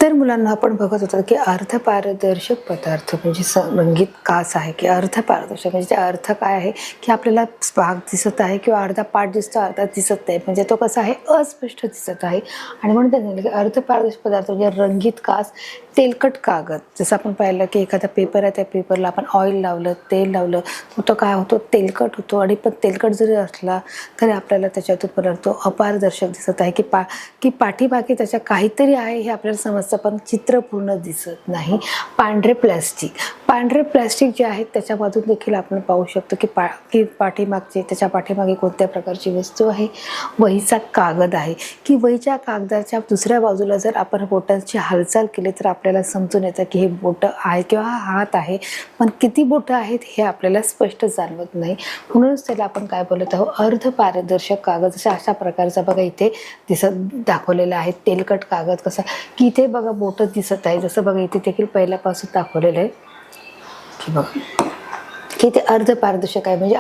तर मुलांना आपण बघत होतो की अर्धपारदर्शक पदार्थ म्हणजे रंगीत काच आहे की अर्धपारदर्शक म्हणजे त्याचा अर्थ काय आहे की आपल्याला भाग दिसत आहे किंवा अर्धा पार्ट दिसतो अर्धा दिसत नाही, म्हणजे तो कसा आहे अस्पष्ट दिसत आहे. आणि म्हणून त्यांनी सांगितलं की अर्धपारदर्शक पदार्थ म्हणजे रंगीत काच, तेलकट कागद. जसं आपण पाहिलं की एखादा पेपर आहे, त्या पेपरला आपण ऑइल लावलं, तेल लावलं तर तो काय होतो, तेलकट होतो. आणि पण तेलकट जरी असला तरी आपल्याला त्याच्यातून परत तो अपारदर्शक दिसत आहे की पाठीमागे त्याच्या काहीतरी आहे हे आपल्याला समजतं, पण चित्र पूर्ण दिसत नाही. पांढरे प्लॅस्टिक जे आहेत त्याच्यामधून देखील आपण पाहू शकतो की पाठीमागचे त्याच्या पाठीमागे कोणत्या प्रकारची वस्तू आहे. वहीचा कागद आहे की वहीच्या कागदाच्या दुसऱ्या बाजूला जर आपण बोटांची हालचाल केली तर आपल्याला समजून येतं की हे बोटं आहे किंवा हा हात आहे, पण किती बोटं आहेत हे आपल्याला स्पष्ट जाणवत नाही. म्हणूनच त्याला आपण काय बोलत आहोत, अर्धपारदर्शक कागद. अशा प्रकारचा बघा इथे दाखवलेला आहे. तेलकट कागद कसा की इथे बघा बोटं दिसत आहे, जसं बघा इथे देखील पहिल्यापासून दाखवलेलं आहे की बघा की ते अर्धपारदर्शक आहे, म्हणजे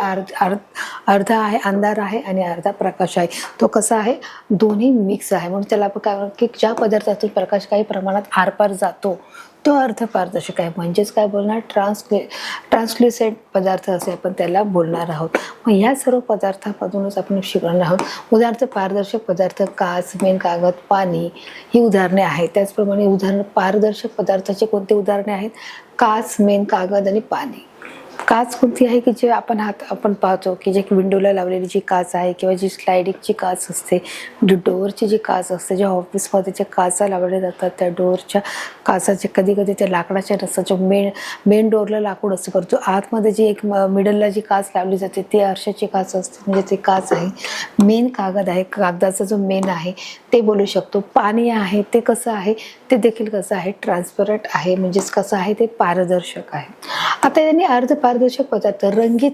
अर्धा आहे अंधार आहे आणि अर्धा प्रकाश आहे. तो कसा आहे, दोन्ही मिक्स आहे. म्हणून त्याला आपण काय की ज्या पदार्थातून प्रकाश काही प्रमाणात आरपार जातो तो अर्धपारदर्शक आहे. म्हणजेच काय बोलणार, ट्रान्सल्युसेंट पदार्थ असे आपण त्याला बोलणार आहोत. मग ह्या सर्व पदार्थांमधूनच आपण शिकणार आहोत. उदाहरणार्थ पारदर्शक पदार्थ काच, मेण कागद, पाणी ही उदाहरणे आहेत. त्याचप्रमाणे पारदर्शक पदार्थाचे कोणते उदाहरणे आहेत, काच, मेण कागद आणि पाणी. काच कोणती आहे की जे आपण पाहतो की जे विंडोला लावलेली जी काच आहे किंवा जी स्लायडिंगची काच असते, डोअरची जी काच असते, ज्या ऑफिसमध्ये जे काचा लावल्या जातात त्या डोअरच्या काचाचे कधी कधी त्या लाकडाच्या नसतात. जो मेन डोअरला लाकूड असतं, परंतु आतमध्ये जी एक मिडलला जी काच लावली जाते ती आरशाची काच असते, म्हणजे ते काच आहे. मेन कागद आहे, कागदाचा जो मेन आहे ते बोलू शकतो. पाणी आहे ते कसं आहे, ते देखील कसं आहे, ट्रान्सपरंट आहे, म्हणजेच कसं आहे ते पारदर्शक आहे. आता यांनी अर्धपारदर्शक पदार्थ रंगीत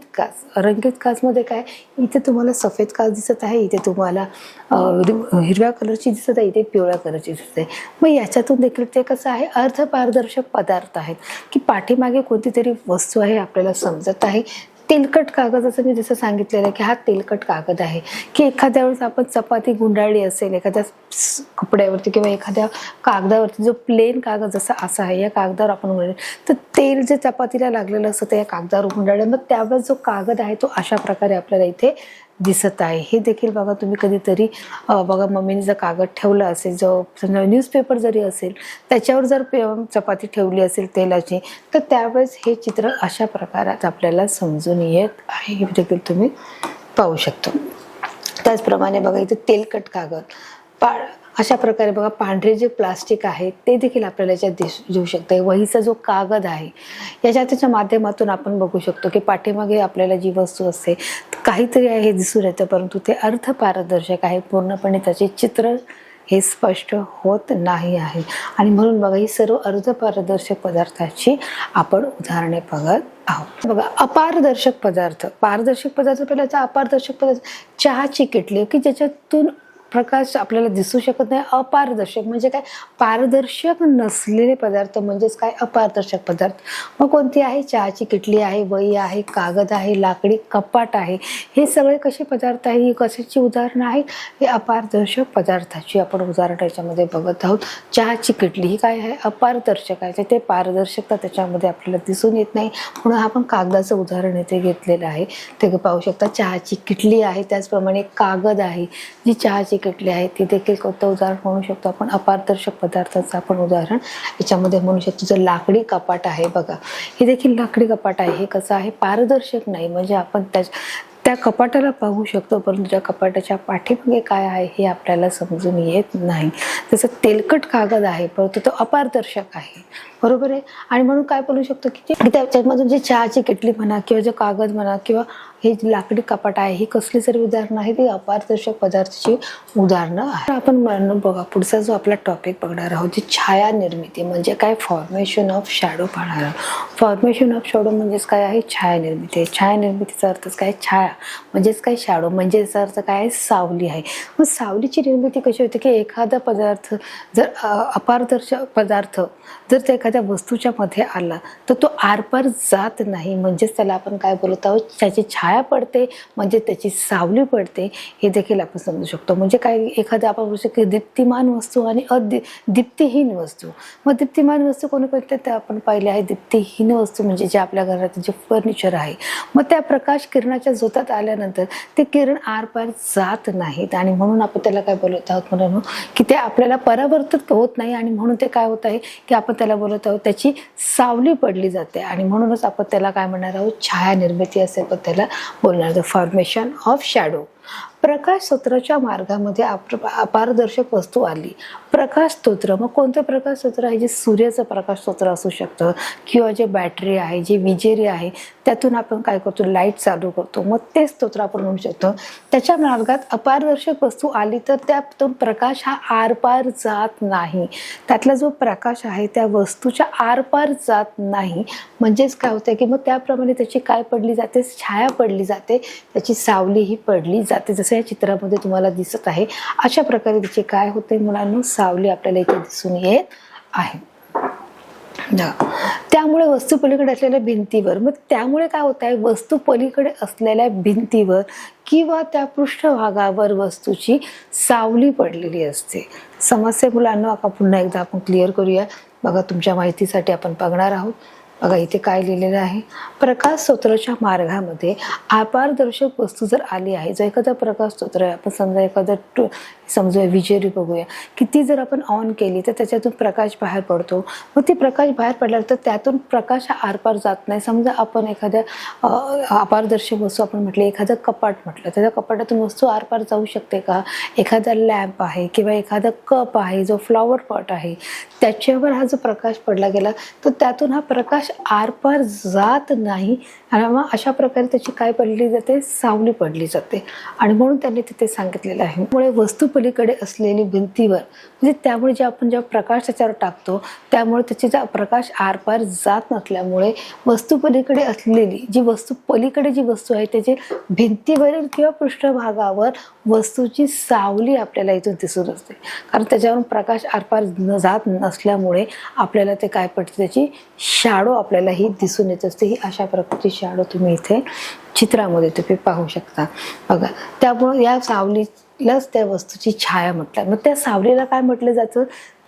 काचमध्ये काय, इथे तुम्हाला सफेद काच दिसत आहे, इथे तुम्हाला हिरव्या कलरची दिसत आहे, इथे पिवळ्या कलरची दिसत आहे. मग याच्यातून देखील ते कसं आहे, अर्धपारदर्शक पदार्थ आहेत की पाठीमागे कोणती तरी वस्तू आहे आपल्याला समजत आहे. तेलकट कागदाचं मी जसं सांगितलेलं आहे की हा तेलकट कागद आहे की एखाद्या वेळेस आपण चपाती गुंडाळली असेल एखाद्या कपड्यावरती किंवा एखाद्या कागदावरती, जो प्लेन कागद जसा असा आहे या कागदावर आपण गुंडाळले तर तेल जे चपातीला लागलेलं असतं ते या कागदावर गुंडाळलं, मग त्यावेळेस जो कागद आहे तो अशा प्रकारे आपल्याला इथे दिसत आहे. हे देखील बघा तुम्ही कधीतरी बघा मम्मीने जर कागद ठेवला असेल, जो न्यूजपेपर जरी असेल त्याच्यावर जर चपाती ठेवली असेल तेलाची, तर त्यावेळेस हे चित्र अशा प्रकारात आपल्याला समजून येत आहे. हे देखील तुम्ही पाहू शकतो. त्याचप्रमाणे बघा इथे तेलकट कागद अशा प्रकारे बघा पांढरे जे प्लास्टिक आहे ते देखील आपल्याला याच्यात दिसू शकतं. वहीचा जो कागद आहे त्याच्या माध्यमातून आपण बघू शकतो की पाठीमागे आपल्याला जी वस्तू असते काहीतरी आहे हे दिसून येतं, परंतु ते अर्धपारदर्शक आहे, पूर्णपणे त्याचे चित्र हे स्पष्ट होत नाही आहे. आणि म्हणून बघा ही सर्व अर्धपारदर्शक पदार्थाची आपण उदाहरणे बघत आहोत. बघा अपारदर्शक पदार्थ, पारदर्शक पदार्थ पहिल्याचा अपारदर्शक पदार्थ, चहाची किटली की ज्याच्यातून प्रकाश आपल्याला दिसू शकत नाही. अपारदर्शक म्हणजे काय, पारदर्शक नसलेले पदार्थ म्हणजेच काय, अपारदर्शक पदार्थ. मग कोणती आहे, चहाची किटली आहे, वही आहे, कागद आहे, लाकडी कपाट आहे. हे सगळे कसे पदार्थ आहे, ही कशाची उदाहरणं आहेत, हे अपारदर्शक पदार्थाची आपण उदाहरण याच्यामध्ये बघत आहोत. चहाची किटली ही काय आहे, अपारदर्शक आहे, ते पारदर्शकता त्याच्यामध्ये आपल्याला दिसून येत नाही, म्हणून आपण कागदाचं उदाहरण इथे घेतलेलं आहे, ते पाहू शकता. चहाची किटली आहे, त्याचप्रमाणे कागद आहे, जी चहाची किटली आहे ती देखील कोणतं उदाहरण म्हणू शकतो आपण, अपारदर्शक पदार्थाचं आपण उदाहरण याच्यामध्ये म्हणू शकतो. जर लाकडी कपाट आहे बघा, हे देखील लाकडी कपाट आहे, हे कसं आहे, पारदर्शक नाही, म्हणजे आपण त्या कपाटाला पाहू शकतो, परंतु त्या कपाटाच्या पाठीमागे काय आहे हे आपल्याला समजून येत नाही. जसं तेलकट कागद आहे परंतु तो अपारदर्शक आहे, बरोबर आहे. आणि म्हणून काय बोलू शकतो की त्याच्यामधून जी चहाची किटली म्हणा किंवा जो कागद म्हणा किंवा हे लाकडी कपाट आहे, ही कसली सर्व उदाहरणं आहेत, ती अपारदर्शक पदार्थाची उदाहरणं आहे. आपण बघा पुढचा जो आपला टॉपिक बघणार आहोत, जी छाया निर्मिती म्हणजे काय, फॉर्मेशन ऑफ शॅडो पाहणार आहोत. फॉर्मेशन ऑफ शॅडो म्हणजेच काय आहे, छाया निर्मिती. छाया निर्मितीचा अर्थच काय, छाया म्हणजेच काय, शॅडो म्हणजे याचा अर्थ काय आहे, सावली आहे. मग सावलीची निर्मिती कशी होते की एखादा पदार्थ जर अपारदर्शक पदार्थ जर त्या एखाद्या वस्तूच्या मध्ये आला तर तो आरपार जात नाही, म्हणजेच त्याला आपण काय बोलत आहोत, त्याची छाया छाया पडते म्हणजे त्याची सावली पडते हे देखील आपण समजू शकतो. म्हणजे काय, एखादं आपण बोलू शकतो दीप्तिमान वस्तू आणि दीप्तिहीन वस्तू. मग दीप्तिमान वस्तू कोणते ते आपण पाहिले आहे. दीप्तिहीन वस्तू म्हणजे जे आपल्या घरात जे फर्निचर आहे, मग त्या प्रकाश किरणाच्या झोतात आल्यानंतर ते किरण आरपार जात नाहीत आणि म्हणून आपण त्याला काय बोलत आहोत म्हणून की ते आपल्याला परावर्तित होत नाही आणि म्हणून ते काय होत आहे की आपण त्याला बोलत आहोत त्याची सावली पडली जाते आणि म्हणूनच आपण त्याला काय म्हणणार आहोत, छाया निर्मिती असे आपण त्याला बोलणार आहोत, फॉर्मेशन ऑफ शॅडो. प्रकाश स्तोत्राच्या मार्गामध्ये अपारदर्शक वस्तू आली. प्रकाश स्तोत्र, मग कोणतं प्रकाश स्तोत्र आहे, जे सूर्याचं प्रकाश स्तोत्र असू शकतं किंवा जे बॅटरी आहे, जे विजेरी आहे त्यातून आपण काय करतो, लाईट चालू करतो, मग ते स्तोत्र आपण म्हणू शकतो. त्याच्या मार्गात अपारदर्शक वस्तू आली तर त्यातून प्रकाश हा आरपार जात नाही. त्यातला जो प्रकाश आहे त्या वस्तूच्या आरपार जात नाही. म्हणजेच काय होतं की मग त्याप्रमाणे त्याची काय पडली जाते, छाया पडली जाते, त्याची सावली ही पडली जाते. जसं या चित्रामध्ये तुम्हाला दिसत आहे अशा प्रकारे तिचे काय होते मुलांनो, सावली आपल्याला इथे दिसून येत आहे. त्यामुळे वस्तू पलीकडे असलेल्या भिंतीवर, मग त्यामुळे काय होत आहे, वस्तू पलीकडे असलेल्या भिंतीवर किंवा त्या पृष्ठभागावर वस्तूची सावली पडलेली असते. समस्या मुलांना आता पुन्हा एकदा आपण क्लिअर करूया. बघा, तुमच्या माहितीसाठी आपण बघणार आहोत. बघा इथे काय लिहिलेलं आहे, प्रकाश स्तोत्राच्या मार्गामध्ये अपारदर्शक वस्तू जर आली आहे, जर एखादा प्रकाश स्तोत्र आहे, आपण समजा एखादं समजूया विजेरी बघूया की ती जर आपण ऑन केली तर त्याच्यातून प्रकाश बाहेर पडतो. मग ती प्रकाश बाहेर पडल्यानंतर त्यातून प्रकाश हा आरपार जात नाही. समजा आपण एखाद्या अपारदर्शक वस्तू आपण म्हटले, एखादं कपाट म्हटलं, त्याच्या कपाटातून वस्तू आरपार जाऊ शकते का? एखादा लॅम्प आहे किंवा एखादा कप आहे, जो फ्लॉवर पॉट आहे, त्याच्यावर हा जो प्रकाश पडला गेला तर त्यातून हा प्रकाश आरपार जात नाही आणि मग अशा प्रकारे त्याची काय पडली जाते, सावली पडली जाते. आणि म्हणून त्यांनी तिथे सांगितलेलं आहे. त्यामुळे वस्तू पलीकडे असलेली भिंतीवर, म्हणजे त्यामुळे जे आपण जेव्हा प्रकाश त्याच्यावर टाकतो त्यामुळे त्याची जो प्रकाश आरपार जात नसल्यामुळे वस्तू पलीकडे असलेली जी वस्तू, पलीकडे जी वस्तू आहे त्याची भिंतीवरील किंवा पृष्ठभागावर वस्तूची सावली आपल्याला इथून दिसून असते. कारण त्याच्यावरून प्रकाश आरपार जात नसल्यामुळे आपल्याला ते काय पडते, त्याची शॅडो आपल्याला ही दिसून येत असते. ही अशा प्रकारची शॅडो तुम्ही इथे चित्रामध्ये तुम्ही पाहू शकता. बघा, त्यामुळे या सावलीलाच त्या वस्तूची छाया म्हटलं. मग त्या सावलीला काय म्हटलं जातं,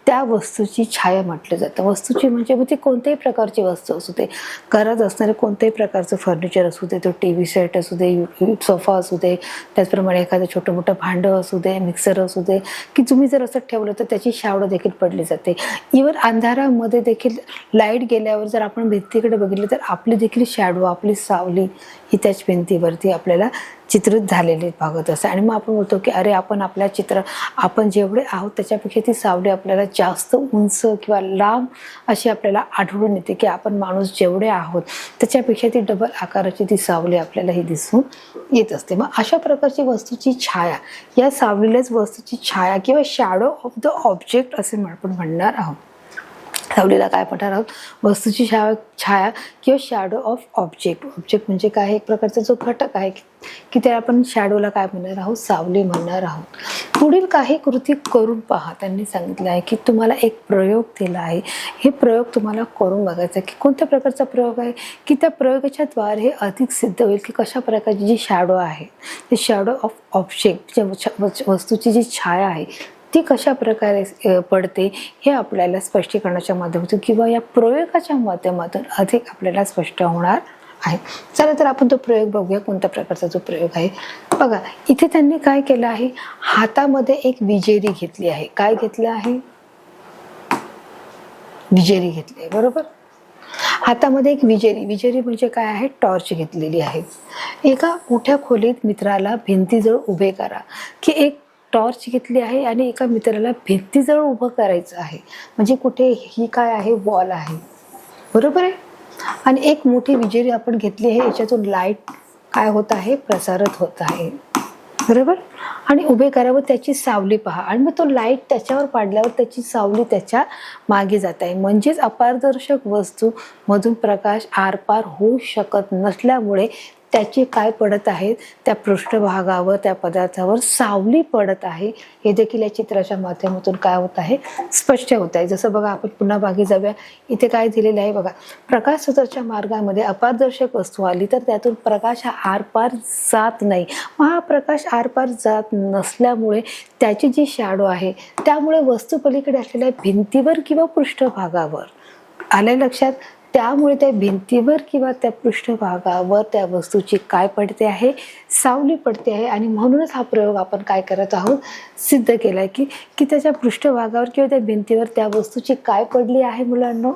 त्या वस्तूची छाया म्हटलं जातं. वस्तूची म्हणजे मग ती कोणत्याही प्रकारची वस्तू असू दे, घरात असणारे कोणत्याही प्रकारचं फर्निचर असू दे, तो टी व्ही सेट असू दे, सोफा असू दे, त्याचप्रमाणे एखादं छोटं मोठं भांडं असू दे, मिक्सर असू दे, की तुम्ही जर असं ठेवलं तर त्याची शॅडो देखील पडली जाते. इव्हन अंधारामध्ये देखील लाईट गेल्यावर जर आपण भिंतीकडे बघितलं तर आपली देखील शॅडो, आपली सावली ही त्याच भिंतीवरती आपल्याला चित्रित झालेले भागत असते. आणि मग आपण बोलतो की अरे, आपण जेवढे आहोत त्याच्यापेक्षा ती सावली आपल्याला जास्त उंच किंवा लांब अशी आपल्याला आढळून येते, की आपण माणूस जेवढे आहोत त्याच्यापेक्षा ती डबल आकाराची ती सावली आपल्याला ही दिसून येत असते. मग अशा प्रकारची वस्तूची छाया, या सावलीलाच वस्तूची छाया किंवा शॅडो ऑफ द ऑब्जेक्ट असे आपण म्हणणार आहोत. सावलीला काय म्हणणार आहोत, वस्तूची छाया किंवा शॅडो ऑफ ऑब्जेक्ट. ऑब्जेक्ट म्हणजे काय, एक प्रकारचा जो घटक आहे की त्या आपण शॅडोला काय म्हणणार आहोत, सावली म्हणणार आहोत. पुढील काही कृती करून पहा. त्यांनी सांगितलं आहे की तुम्हाला एक प्रयोग दिला आहे, हे प्रयोग तुम्हाला करून बघायचं आहे. की कोणत्या प्रकारचा प्रयोग आहे, की त्या प्रयोगाच्या द्वारे हे अधिक सिद्ध होईल की कशा प्रकारची जी शॅडो आहे, ती शॅडो ऑफ ऑब्जेक्ट, वस्तूची जी छाया आहे ती कशा प्रकारे पडते हे आपल्याला स्पष्टीकरणाच्या माध्यमातून किंवा या प्रयोगाच्या माध्यमातून अधिक आपल्याला स्पष्ट होणार आहे. चला तर आपण तो प्रयोग बघूया, कोणत्या प्रकारचा जो प्रयोग आहे. बघा, इथे त्यांनी काय केलं आहे, हातामध्ये एक विजेरी घेतली आहे. काय घेतलं आहे, विजेरी घेतली आहे, बरोबर. हातामध्ये एक विजेरी म्हणजे काय आहे, टॉर्च घेतलेली आहे. एका मोठ्या खोलीत मित्राला भिंतीजवळ उभे करा. की एक टॉर्च घेतली आहे आणि एका मित्राला भिंतीजवळ उभं करायचं आहे. म्हणजे कुठे, ही काय आहे, वॉल आहे, बरोबर आहे. आणि एक मोठी विजेरी आपण घेतली आहे, याच्यातून लाईट काय होत आहे, प्रसारित होत आहे, बरोबर. आणि उभे करावं, त्याची सावली पहा. आणि मग तो लाईट त्याच्यावर पाडल्यावर त्याची सावली त्याच्या मागे जात आहे. म्हणजेच अपारदर्शक वस्तू मधून प्रकाश आरपार होऊ शकत नसल्यामुळे त्याची काय पडत आहे, त्या पृष्ठभागावर त्या पदार्थावर सावली पडत आहे, हे देखील या चित्राच्या माध्यमातून काय होत आहे, स्पष्ट होत आहे. जसं बघा, आपण पुन्हा मागे जाऊया. इथे काय दिलेलं आहे बघा, प्रकाश स्रोताच्या मार्गामध्ये अपारदर्शक वस्तू आली तर त्यातून प्रकाश हा आरपार जात नाही. मग हा प्रकाश आरपार जात नसल्यामुळे त्याची जी शॅडो आहे, त्यामुळे वस्तू पलीकडे असलेल्या भिंतीवर किंवा पृष्ठभागावर आल्या लक्षात, त्यामुळे त्या भिंतीवर किंवा त्या पृष्ठभागावर त्या वस्तूची काय पडते आहे, सावली पडते आहे. आणि म्हणूनच हा प्रयोग आपण काय करत आहोत, सिद्ध केला आहे की त्याच्या पृष्ठभागावर किंवा त्या भिंतीवर त्या वस्तूची काय पडली आहे मुलांनो,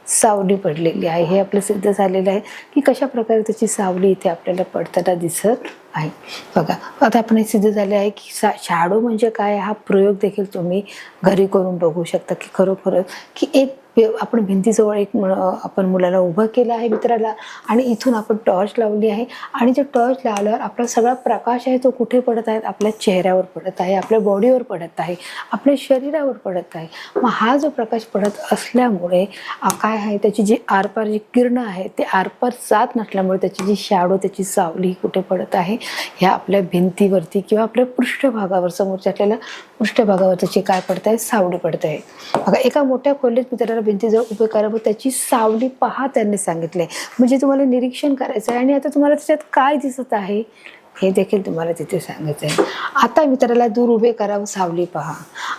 सावली पडलेली आहे. हे आपलं सिद्ध झालेलं आहे की कशा प्रकारे त्याची सावली इथे आपल्याला पडताना दिसत आहे. बघा, आता आपण हे सिद्ध झाले आहे की शॅडो म्हणजे काय, हा प्रयोग देखील तुम्ही घरी करून बघू शकता की खरोखरच की एक आपण भिंतीजवळ एक आपण मुलाला उभं केलं आहे, मित्राला, आणि इथून आपण टॉर्च लावली आहे आणि जे टॉर्च लावल्यावर आपला सगळा प्रकाश आहे तो कुठे पडत आहे, आपल्या चेहऱ्यावर पडत आहे, आपल्या बॉडीवर पडत आहे, आपल्या शरीरावर पडत आहे. मग हा जो प्रकाश पडत असल्यामुळे काय आहे, त्याची जी आरपार जी किरण आहे ते आरपार जात नसल्यामुळे त्याची जी शॅडो, त्याची सावली कुठे पडत आहे, ह्या आपल्या भिंतीवरती किंवा आपल्या पृष्ठभागावर, समोरच्या आपल्याला पृष्ठभागावर त्याची काय पडत आहे, सावली पडत आहे. बघा, एका मोठ्या खोलीत मित्राला भिंतीजवळ उभे करा व त्याची सावली पहा, त्यांनी सांगितले. म्हणजे तुम्हाला निरीक्षण करायचं आहे आणि आता तुम्हाला त्याच्यात काय दिसत आहे हे देखील तुम्हाला तिथे सांगायचं आहे. आता मित्राला दूर उभे करा व सावली पहा.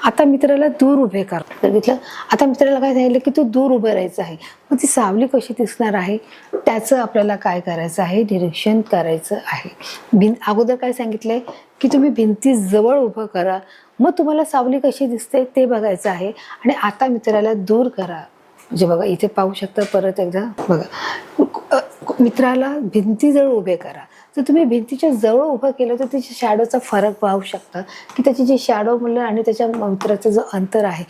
आता मित्राला दूर उभे करा, बघितलं. आता मित्राला काय सांगितलं की तू दूर उभं राहायचं आहे. मग ती सावली कशी दिसणार आहे त्याचं आपल्याला काय करायचं आहे, निरीक्षण करायचं आहे. अगोदर काय सांगितलंय की तुम्ही भिंती जवळ उभं करा, मग तुम्हाला सावली कशी दिसते ते बघायचं आहे. आणि आता मित्राला दूर करा. म्हणजे बघा, इथे पाहू शकता परत एकदा, बघा, मित्राला भिंतीजवळ उभे करा. जर तुम्ही भिंतीच्या जवळ उभं केलं तर त्याच्या शॅडोचा फरक पाहू शकता की त्याची जी शॅडो म्हणलं आणि त्याच्या मित्राचं जो अंतर आहे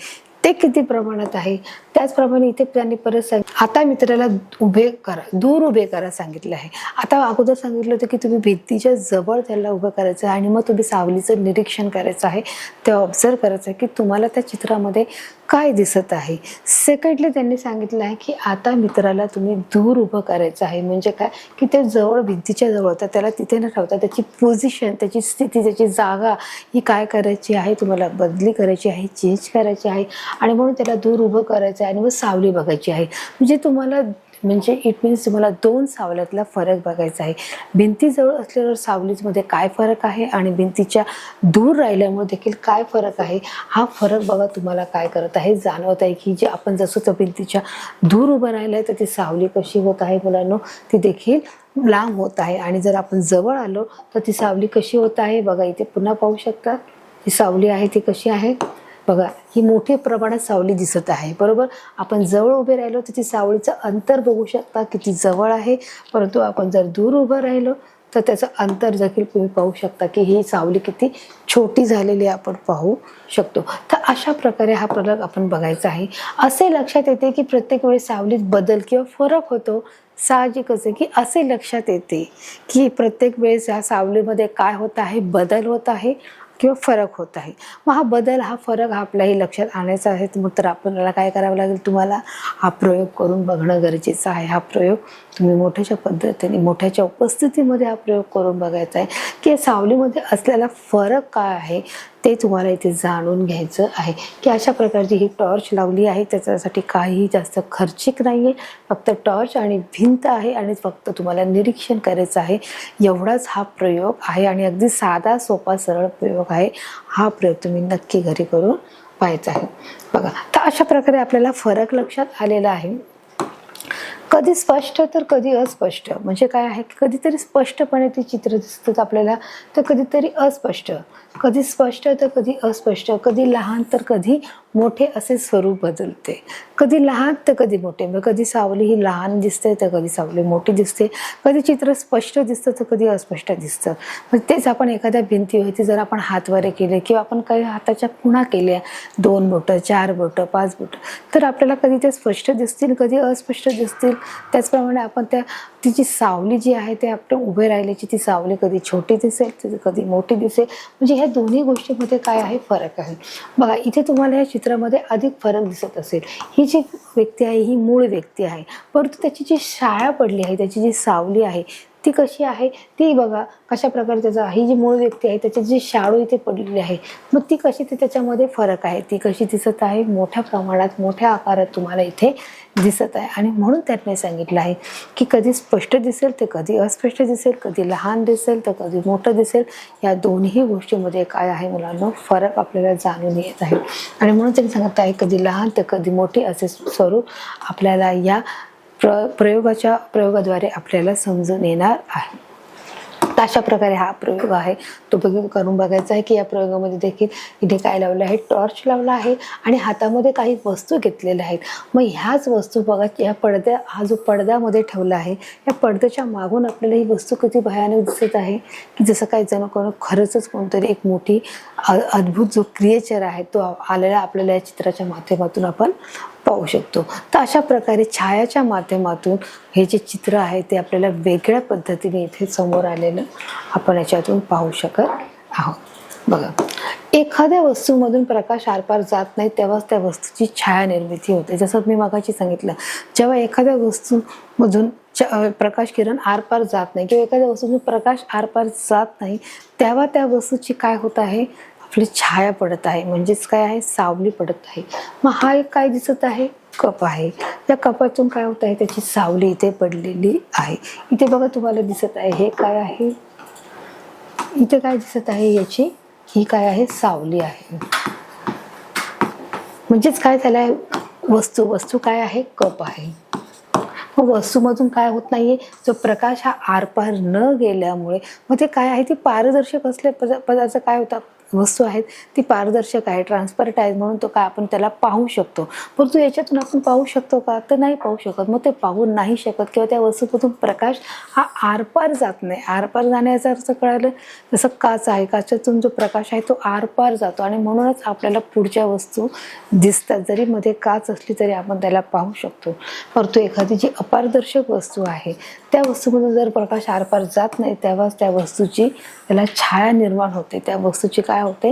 ते किती प्रमाणात आहे. त्याचप्रमाणे इथे त्यांनी परत आता मित्राला उभे करा, दूर उभे करा सांगितलं आहे. आता अगोदर सांगितलं होतं की तुम्ही भिंतीच्या जवळ त्याला उभं करायचं आहे आणि मग तुम्ही सावलीचं निरीक्षण करायचं आहे, ते ऑब्झर्व करायचं आहे की तुम्हाला त्या चित्रामध्ये काय दिसत आहे. सेकंडली त्यांनी सांगितलं आहे की आता मित्राला तुम्ही दूर उभं करायचं आहे. म्हणजे काय की ते जवळ, भिंतीच्या जवळ, तर त्याला तिथे न ठेवता त्याची पोझिशन, त्याची स्थिती, त्याची जागा ही काय करायची आहे, तुम्हाला बदली करायची आहे, चेंज करायची आहे. आणि म्हणून त्याला दूर उभं करायचं आहे आणि मग सावली बघायची आहे. म्हणजे तुम्हाला, म्हणजे इट मीन्स तुम्हाला दोन सावल्यातला फरक बघायचा आहे. भिंतीजवळ असल्यावर सावलीमध्ये काय फरक आहे आणि भिंतीच्या दूर राहिल्यामुळे देखील काय फरक आहे, हा फरक बघा तुम्हाला काय करत आहे, जाणवत आहे की जे आपण जसं भिंतीच्या दूर उभं राहिलं आहे तर ती सावली कशी होत आहे मुलांनो, ती देखील लांब होत आहे. आणि जर आपण जवळ आलो तर ती सावली कशी होत आहे, बघा इथे पुन्हा पाहू शकता. ती सावली आहे ती कशी आहे, बघा, ही मोठ्या प्रमाणात सावली दिसत आहे, बरोबर. आपण जवळ उभे राहिलो तर ती सावलीचं अंतर बघू शकता किती जवळ आहे. परंतु आपण जर दूर उभं राहिलो तर त्याचं अंतर देखील तुम्ही पाहू शकता की ही सावली किती छोटी झालेली आपण पाहू शकतो. तर अशा प्रकारे हा प्रयोग आपण बघायचा आहे. असे लक्षात येते की प्रत्येक वेळेस सावलीत बदल किंवा फरक होतो. साहजिकच आहे की असे लक्षात येते की प्रत्येक वेळेस या सावलीमध्ये काय होत आहे, बदल होत आहे किंवा फरक होत आहे. मग हा बदल, हा फरक आपल्याही लक्षात आणायचा आहे. मग तर आपल्याला काय करावं लागेल, तुम्हाला हा प्रयोग करून बघणं गरजेचं आहे. हा प्रयोग तुम्ही मोठ्याच्या पद्धतीने, मोठ्याच्या उपस्थितीमध्ये हा प्रयोग करून बघायचा आहे की सावलीमध्ये असलेला फरक काय आहे ते तुम्हाला इथे जाणून घ्यायचं आहे. की अशा प्रकारची ही टॉर्च लावली आहे, त्याच्यासाठी काहीही जास्त खर्चिक नाही आहे, फक्त टॉर्च आणि भिंत आहे आणि फक्त तुम्हाला निरीक्षण करायचं आहे, एवढाच हा प्रयोग आहे. आणि अगदी साधा, सोपा, सरळ प्रयोग आहे. हा प्रयोग तुम्ही नक्की घरी करून पाहायचा आहे. बघा, तर अशा प्रकारे आपल्याला फरक लक्षात आलेला आहे. कधी स्पष्ट तर कधी अस्पष्ट. म्हणजे काय आहे की कधीतरी स्पष्टपणे ते चित्र दिसतात आपल्याला, तर कधीतरी अस्पष्ट. कधी स्पष्ट तर कधी अस्पष्ट, कधी लहान तर कधी मोठे असे स्वरूप बदलते. कधी लहान तर कधी मोठे. मग कधी सावली ही लहान दिसते तर कधी सावली मोठी दिसते. कधी चित्र स्पष्ट दिसतं तर कधी अस्पष्ट दिसतं. मग तेच आपण एखाद्या भिंतीवरती जर आपण हातवारे केले किंवा आपण काही हाताच्या खुणा केल्या, 2 बोटं, 4 बोटं, 5 बोटं, तर आपल्याला कधी ते स्पष्ट दिसतील, कधी अस्पष्ट दिसतील. त्याचप्रमाणे आपण तिची सावली जी आहे ते आपण उभे राहिल्याची ती सावली कधी छोटी दिसेल, कधी मोठी दिसेल. म्हणजे ह्या दोन्ही गोष्टींमध्ये काय आहे, फरक आहे. बघा, इथे तुम्हाला या चित्रामध्ये अधिक फरक दिसत असेल. ही जी व्यक्ती आहे ही मूळ व्यक्ती आहे, परंतु त्याची जी छाया पडली आहे, त्याची जी सावली आहे ती कशी आहे ती बघा, कशा प्रकारे त्याचा ही जी मूळ व्यक्ती आहे त्याची जी शाडो इथे पडलेली आहे, मग ती कशी ती त्याच्यामध्ये फरक आहे, ती कशी दिसत आहे मोठ्या प्रमाणात मोठ्या आकारात तुम्हाला इथे दिसत आहे. आणि म्हणून त्यांनी सांगितलं आहे की कधी स्पष्ट दिसेल तर कधी अस्पष्ट दिसेल, कधी लहान दिसेल तर कधी मोठं दिसेल. या दोन्ही गोष्टीमध्ये काय आहे मुलांना फरक आपल्याला जाणून येत आहे. आणि म्हणून त्यांनी सांगत आहे कधी लहान तर कधी मोठी असे स्वरूप आपल्याला या प्रयोगाद्वारे आपल्याला समजून येणार आहे. तर अशा प्रकारे हा प्रयोग आहे तो करून बघायचा आहे की या प्रयोगामध्ये देखील इथे काय लावलं आहे, टॉर्च लावला आहे आणि हातामध्ये काही वस्तू घेतलेल्या आहेत. मग ह्याच वस्तू बघा या हा जो पडद्यामध्ये ठेवला आहे, या पडद्याच्या मागून आपल्याला ही वस्तू किती भयानक दिसत आहे की जसं काही जण खरंच कोणतरी एक मोठी अद्भुत जो क्रिएचर आहे तो आलेला आपल्याला या चित्राच्या माध्यमातून आपण पाहू शकतो. तर अशा प्रकारे छायाच्या माध्यमातून हे जे चित्र आहे ते आपल्याला वेगळ्या पद्धतीने इथे समोर आलेलं आपण याच्यातून पाहू शकत आहोत. बघा, एखाद्या वस्तूमधून प्रकाश आरपार जात नाही तेव्हाच त्या वस्तूची छाया निर्मिती होते. जसं मी मगाशी सांगितलं, जेव्हा एखाद्या वस्तूमधून प्रकाश किरण आरपार जात नाही किंवा एखाद्या वस्तूमधून प्रकाश आरपार जात नाही तेव्हा त्या वस्तूची काय होत आहे, आपली छाया पडत आहे, म्हणजेच काय आहे, सावली पडत आहे. मग हा एक काय दिसत आहे, कप आहे. या कपातून काय होत आहे, त्याची सावली इथे पडलेली आहे. इथे बघा तुम्हाला दिसत आहे हे काय आहे, इथे काय दिसत आहे, याची ही काय आहे, सावली आहे. म्हणजेच काय झालंय, वस्तू काय आहे, कप आहे. मग वस्तूमधून काय होत नाहीये, जो प्रकाश हा आरपार न गेल्यामुळे मग ते काय आहे, ती पारदर्शक असले पदार्थ काय होतात, वस्तू आहेत ती पारदर्शक आहे, ट्रान्सपरंट आहे, म्हणून तो काय आपण त्याला पाहू शकतो. परंतु याच्यातून आपण पाहू शकतो का, तर नाही पाहू शकत. मग ते पाहू नाही शकत किंवा त्या वस्तूमधून प्रकाश हा आरपार जात नाही. आरपार जाण्याचा अर्थ कळालं, जसं काच आहे, काचेतून जो प्रकाश आहे तो आरपार जातो आणि म्हणूनच आपल्याला पुढच्या वस्तू दिसतात. जरी मध्ये काच असली तरी आपण त्याला पाहू शकतो. परंतु एखादी जी अपारदर्शक वस्तू आहे त्या वस्तूमधून जर प्रकाश आरपार जात नाही तेव्हाच त्या वस्तूची त्याला छाया निर्माण होते, त्या वस्तूची काय होते,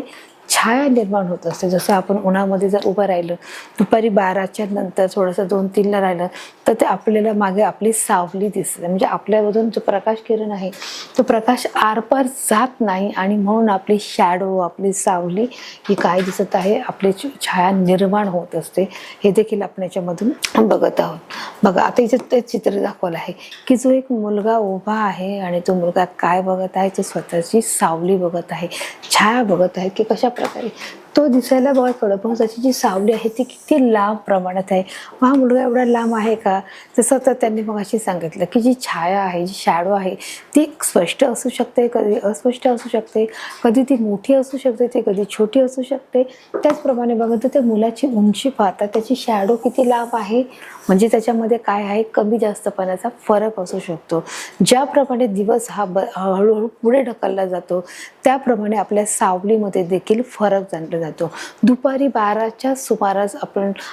छाया निर्माण होत असते. जसं आपण उन्हामध्ये जर उभं राहिलं दुपारी 12च्या नंतर थोडंसं 2-3ला राहिलं तर ते आपल्याला मागे आपली सावली दिसते. म्हणजे आपल्यामधून जो प्रकाश किरण आहे तो प्रकाश आरपार जात नाही आणि म्हणून आपली शॅडो, आपली सावली ही काय दिसत आहे, आपली छाया निर्माण होत असते. हे देखील आपण याच्यामधून बघत आहोत. बघा, आता इथे ते चित्र दाखवलं आहे की जो एक मुलगा उभा आहे आणि तो मुलगा काय बघत आहे, तो स्वतःची सावली बघत आहे, छाया बघत आहे की कशा प्रकारे तो दिसायला बघा कळत, पण त्याची जी सावली आहे ती किती लांब प्रमाणात आहे. हा मुलगा एवढा लांब आहे का, जसं तर त्यांनी मग अशी सांगितलं की जी छाया आहे, जी शॅडो आहे ती स्पष्ट असू शकते, कधी अस्पष्ट असू शकते, कधी ती मोठी असू शकते, ती कधी छोटी असू शकते. त्याचप्रमाणे बघा तर त्या मुलाची उंची पाहता त्याची शॅडो किती लांब आहे, म्हणजे त्याच्यामध्ये काय आहे, कमी जास्तपणाचा फरक असू शकतो. ज्याप्रमाणे दिवस हा हळूहळू पुढे ढकलला जातो त्याप्रमाणे आपल्या सावलीमध्ये देखील फरक जाणला जातो. दुपारी 12च्या सुमारास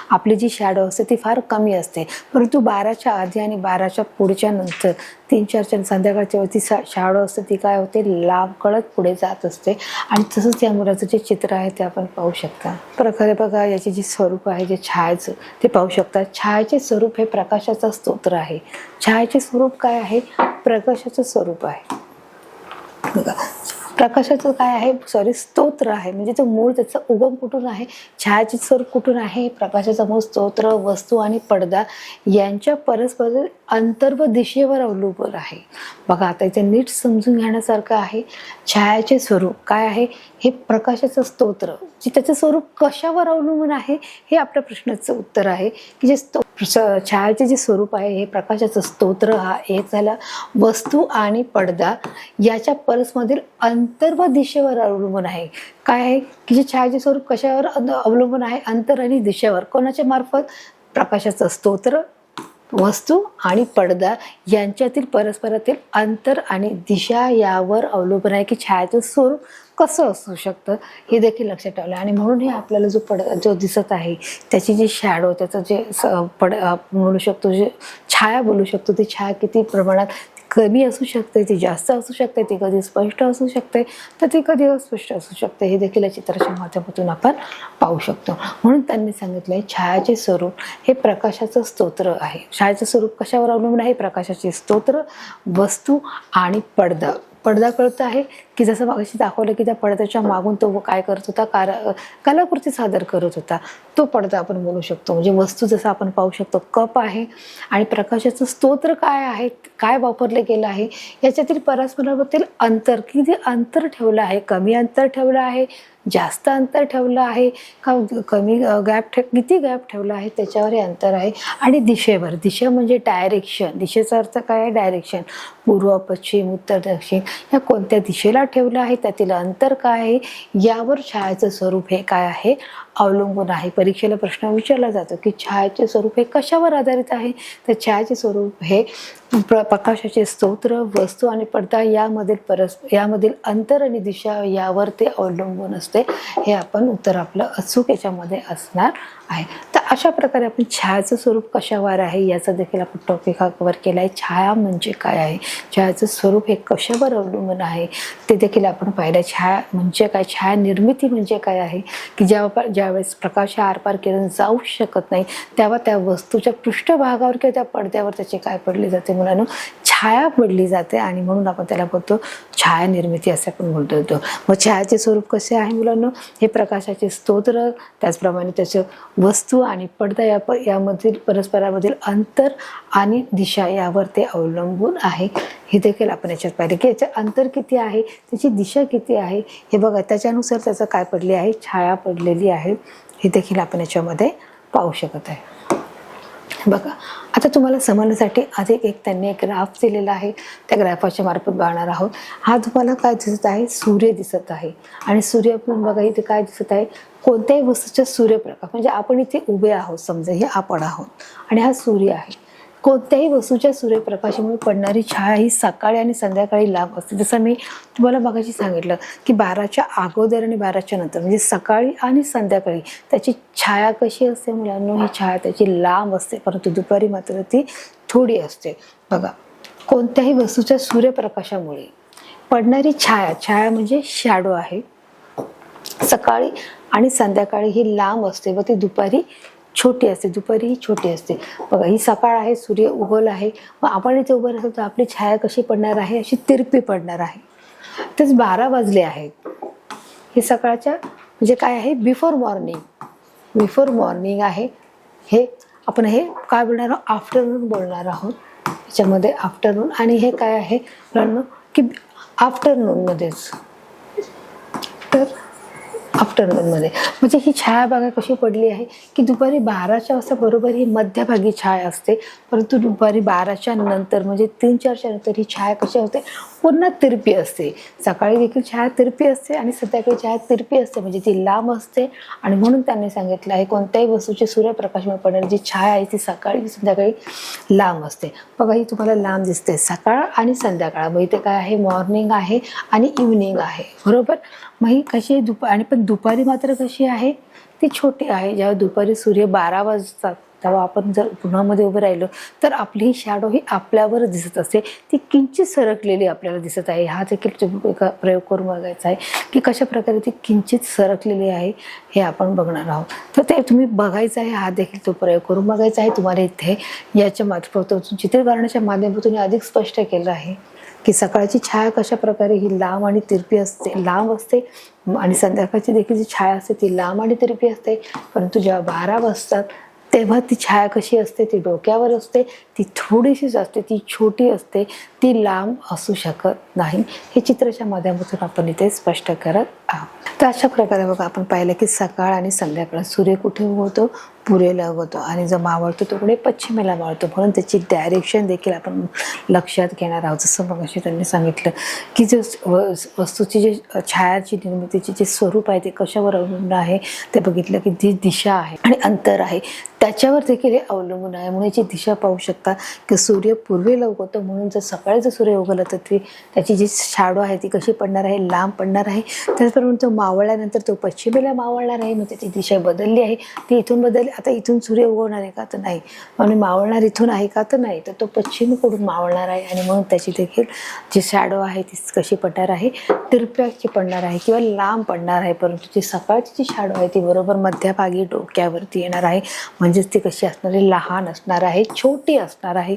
आपली जी शॅडो असते ती फार कमी असते, परंतु 12च्या आधी आणि 12च्या पुढच्या नंतर 3-4च्या संध्याकाळच्या वेळी ती शॅडो असते ती काय होते, लांब कळत पुढे जात असते. आणि तसंच या मुलाचं जे चित्र आहे ते आपण पाहू शकता. प्रकारे बघा, याचे जे स्वरूप आहे, जे छायाचं ते पाहू शकता. छायाचे स्वरूप हे प्रकाशाचा स्तोत्र आहे. छायाचे स्वरूप काय आहे, प्रकाशाचं स्वरूप आहे. बघा, प्रकाशाचं काय आहे, स्तोत्र आहे. म्हणजे तो मूळ त्याचा उगम कुठून आहे, छायाचे स्वरूप कुठून आहे, प्रकाशाचा मूळ स्तोत्र, वस्तू आणि पडदा यांच्या परस्पर अंतर्गत दिशेवर अवलंबून आहे. बघा, आता इथे नीट समजून घेण्यासारखं आहे. छायाचे स्वरूप काय आहे, हे प्रकाशाचं स्तोत्र, जे त्याचं स्वरूप कशावर अवलंबून आहे हे आपल्या प्रश्नाचं उत्तर आहे की जे छायाचे जे स्वरूप आहे हे प्रकाशाचं स्तोत्र हा एक झाला. वस्तू आणि पडदा याच्या परस्मधील अंतर्गत दिशेवर अवलंबून आहे. काय आहे की जे छायाचे स्वरूप कशावर अवलंबून आहे, अंतर आणि दिशेवर. कोणाच्या मार्फत, प्रकाशाचं स्तोत्र, वस्तू आणि पडदा यांच्यातील परस्परातील अंतर आणि दिशा यावर अवलंबून आहे की छायाचं स्वरूप कसं असू शकतं हे देखील लक्षात ठेवलं. आणि म्हणून हे आपल्याला जो जो दिसत आहे त्याची जी शॅडो, त्याचं जे म्हणू शकतो, जे छाया बोलू शकतो, ती छाया किती प्रमाणात कमी असू शकते, ती जास्त असू शकते, ती कधी स्पष्ट असू शकते, तर ती कधी अस्पष्ट असू शकते. हे देखील या चित्राच्या माध्यमातून आपण पाहू शकतो. म्हणून त्यांनी सांगितलंय छायाचे स्वरूप हे प्रकाशाचं स्तोत्र आहे. छायाचं स्वरूप कशावर अवलंबून आहे? प्रकाशाचे स्तोत्र, वस्तू आणि पडदा. पडदा कळत आहे की जसं मागाशी दाखवलं की त्या पडद्याच्या मागून तो काय करत होता, कलाकृती सादर करत होता, तो पडदा आपण बोलू शकतो. म्हणजे वस्तू जसं आपण पाहू शकतो कप आहे, आणि प्रकाशाचं स्तोत्र काय आहे, काय वापरले गेलं आहे, याच्यातील परस्परामधील अंतर, किती अंतर ठेवलं आहे, कमी अंतर ठेवलं आहे, जास्त अंतर ठेवलं आहे का, कमी किती गॅप ठेवला आहे, त्याच्यावर हे अंतर आहे. आणि दिशेवर, दिशा म्हणजे डायरेक्शन, दिशेचा अर्थ काय आहे? डायरेक्शन. पूर्व, पश्चिम, उत्तर, दक्षिण या कोणत्या दिशेला ठेवलं आहे, त्यातील अंतर काय आहे, यावर छायाचं स्वरूप हे काय आहे? अवलंबून आहे. परीक्षेला प्रश्न विचारला जातो की छायाचे स्वरूप हे कशावर आधारित आहे? तर छायाचे स्वरूप हे प्रकाशाचे स्तोत्र, वस्तू आणि पडदा यामधील अंतर आणि दिशा यावर ते अवलंबून असते. हे आपण उत्तर आपलं अचूक याच्यामध्ये असणार आहे. तर अशा प्रकारे आपण छायाचं स्वरूप कशावर आहे याचा देखील आपण टॉपिक हा कव्हर केला आहे. छाया म्हणजे काय आहे, छायाचं स्वरूप हे कशावर अवलंबून आहे ते देखील आपण पाहिलं. छाया म्हणजे काय, छाया निर्मिती म्हणजे काय आहे की ज्यावेळेस प्रकाश आरपार किरण जाऊ शकत नाही तेव्हा त्या वस्तूच्या पृष्ठभागावर किंवा त्या पडद्यावर त्याची काय पडली जाते मुलांनो, छाया पडली जाते. आणि म्हणून आपण त्याला बोलतो छाया निर्मिती असे आपण बोलतो. मग छायाचे स्वरूप कसे आहे मुलांनो? हे प्रकाशाचे स्तोत्र, त्याचप्रमाणे त्याचं वस्तू आणि पडदा यामधील परस्परामधील अंतर आणि दिशा यावर ते अवलंबून आहे. हे देखील आपण याच्यात पाहिलं की याचं अंतर किती आहे, त्याची दिशा किती आहे, हे बघा त्याच्यानुसार त्याचं काय पडले आहे, छाया पडलेली आहे. हे देखील आपण याच्यामध्ये पाहू शकत आहे. बघा आता तुम्हाला समजण्यासाठी अधिक एक त्यांनी एक ग्राफ दिलेला आहे, त्या ग्राफाच्या मार्फत बघणार आहोत. हा तुम्हाला काय दिसत आहे? सूर्य दिसत आहे. आणि सूर्य पण बघा इथे काय दिसत आहे, कोणत्याही वस्तूचा सूर्यप्रकाश, म्हणजे आपण इथे उभे आहोत समजा, हे आपण आहोत आणि हा सूर्य आहे. कोणत्याही वस्तूच्या सूर्यप्रकाशामुळे पडणारी छाया ही सकाळी आणि संध्याकाळी लांब असते. जसं मी तुम्हाला मगाशी सांगितलं की 12च्या अगोदर आणि 12च्या नंतर, म्हणजे सकाळी आणि संध्याकाळी त्याची छाया कशी असते मुलांनो, ही छाया त्याची लांब असते, परंतु दुपारी मात्र ती थोडी असते. बघा कोणत्याही वस्तूच्या सूर्यप्रकाशामुळे पडणारी छाया म्हणजे शॅडो आहे, सकाळी आणि संध्याकाळी ही लांब असते व ती दुपारी छोटी असते, दुपारी ही छोटी असते. बघा ही सकाळ आहे, सूर्य उगवला आहे, मग आपण इथे उभं राहतो तर आपली छाया कशी पडणार आहे, अशी तिरपी पडणार आहे. तेच 12 वाजले आहेत, हे सकाळच्या म्हणजे काय आहे, बिफोर मॉर्निंग आहे. हे आपण हे काय बोलणार आहोत, आफ्टरनून बोलणार आहोत. याच्यामध्ये आफ्टरनून, आणि हे काय आहे की आफ्टरनूनमध्येच, तर आफ्टरनूनमध्ये म्हणजे ही छाया बघा कशी पडली आहे की दुपारी 12च्या वाजता बरोबर ही मध्यभागी छाया असते, परंतु दुपारी 12च्या नंतर म्हणजे 3-4च्या नंतर ही छाया कशी होते, पुन्हा तिरपी असते. सकाळी देखील छाया तिरपी असते आणि संध्याकाळी छाया तिरपी असते, म्हणजे ती लांब असते. आणि म्हणून त्यांनी सांगितलं आहे कोणत्याही वस्तूची सूर्यप्रकाशामुळे पडणारी जी छाया आहे ती सकाळी संध्याकाळी लांब असते. बघा ही तुम्हाला लांब दिसते, सकाळ आणि संध्याकाळ. मग इथे काय आहे, मॉर्निंग आहे आणि इव्हनिंग आहे, बरोबर. मग ही कशी आहे आणि पण दुपारी मात्र कशी आहे, ती छोटी आहे. जेव्हा दुपारी सूर्य 12 वाजतात तेव्हा आपण जर उन्हामध्ये उभं राहिलो तर आपली ही शॅडो ही आपल्यावर दिसत असते, ती किंचित सरकलेली आपल्याला दिसत आहे. हा देखील एका प्रयोग करून बघायचा आहे की कशा प्रकारे ती किंचित सरकलेली आहे, हे आपण बघणार आहोत. तर ते तुम्ही बघायचं आहे, हा देखील तो प्रयोग करून बघायचा आहे. तुम्हाला इथे याच्या माध्यमातून चित्र करण्याच्या माध्यमातून अधिक स्पष्ट केलं आहे की सकाळची छाया कशा प्रकारे ही लांब आणि तिरपी असते, लांब असते, आणि संध्याकाळची देखील जी छाया असते ती लांब आणि तिरपी असते. परंतु जेव्हा 12 वाजतात तेव्हा ती छाया कशी असते, ती डोक्यावर असते, ती थोडीशीच असते, ती छोटी असते, ती लांब असू शकत नाही. हे चित्राच्या माध्यमातून आपण इथे स्पष्ट करत आहोत. तर अशा प्रकारे बघा आपण पाहिलं की सकाळ आणि संध्याकाळ, सूर्य कुठे उगवतो, पूर्वेला उगवतो, आणि जो मावळतो तो कुठे, पश्चिमेला मावळतो. म्हणून त्याची डायरेक्शन देखील आपण लक्षात घेणार आहोत. जसं मग अशी त्यांनी सांगितलं की जो वस्तूची जी छायाची निर्मितीची जे स्वरूप आहे ते कशावर अवलंबून आहे ते बघितलं की जी दिशा आहे आणि अंतर आहे त्याच्यावर देखील हे अवलंबून आहे. म्हणून याची दिशा पाहू शकता की सूर्य पूर्वेला उगवतो, म्हणून जर सकाळी जो सूर्य उगवला तर त्याची जी शॅडो आहे ती कशी पडणार आहे, लांब पडणार आहे. त्याचप्रमाणे तो मावळल्यानंतर तो पश्चिमेला मावळणार आहे. मग त्याची दिशा बदलली आहे, ती इथून बदलली. आता इथून सूर्य उगवणार आहे का, तर नाही. आणि मावळणार इथून आहे का, तर नाही. तर तो पश्चिमेकडून मावळणार आहे आणि म्हणून त्याची देखील जी शॅडो आहे ती कशी पडणार आहे, तिरप्याची पडणार आहे किंवा लांब पडणार आहे. परंतु जी सकाळची जी शॅडो आहे ती बरोबर मध्यभागी डोक्यावरती येणार आहे. म्हणजेच ती कशी असणार आहे, लहान असणार आहे, छोटी असणार आहे.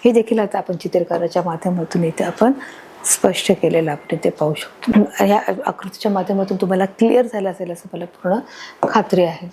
हे देखील आता आपण चित्रकाराच्या माध्यमातून इथे आपण स्पष्ट केलेलं आपण इथे पाहू शकतो. ह्या आकृतीच्या माध्यमातून तुम्हाला क्लिअर झालं असेल असं मला पूर्ण खात्री आहे.